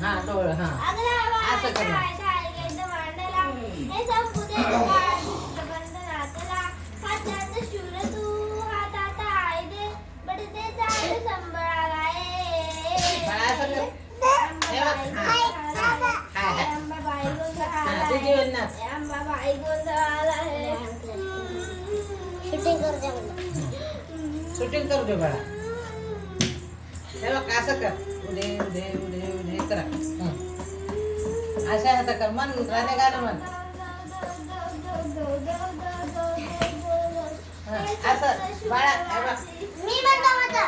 हा डोळ हा असं कर ना. बाळा असं कर. हे बघ. हा ते जीवनात शूटिंग करू दे बाळा. हे बघ असं कर. उडे उडे उडे उडे करा. अशा हात कर. मन गाणे गाणं म्हण. असं बाळा हे बघ. मी म्हणतो माझं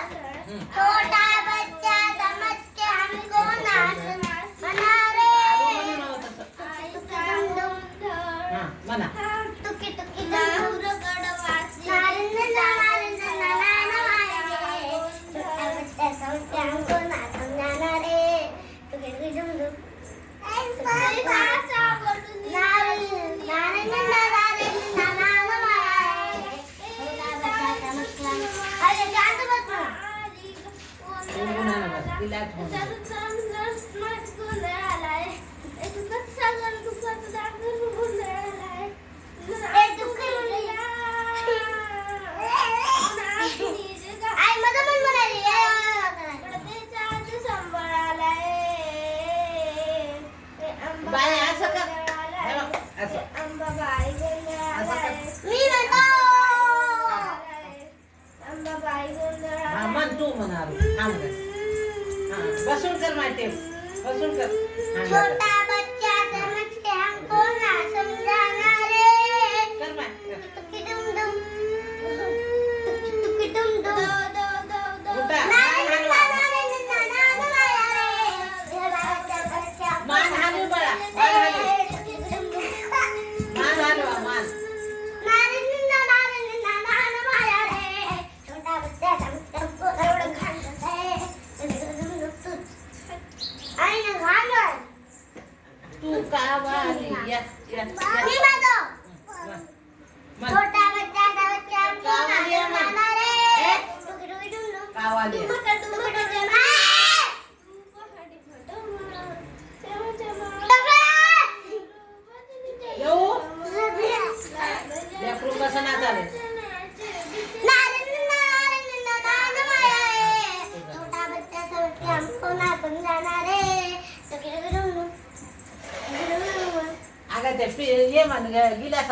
छोटा बच्चा समझ के हमको नाच मना रे म्हणा. टुकी टुकी दूर कडवासी नारन नारन नाना रे छोटा बच्चा समझ के हमको नाच मना रे टुकी टुकी दुम दुम नारन नारन नारन नाना अरे गाणं बघ ना. बाय असं कर. हे बघ असं. हा म्हण तू म्हणा. बसून कर माहिती. बसून कर. छोटा बच्चा समझ के हमको ना समझाना रे कर माहिती. टुकी दुम दुम टुकी दुम दुम उठा. मान हालू बाळा. मान हालू. मान हालवा मान. छोटा बच्चा समझ के हमको एवढं घाण आई ना घाण तू कावाली यस यस मी माझो छोटा बच्चा समझ के हमको ना समझाना रे टुकी टुकी दुम दुम कावाली येऊ लेकरू कसं ना चालेल. छोटा बच्चा समझ के हमको ना समझाना रे टुकी टुकी दुम दुम अगं ते ये म्हण गिलास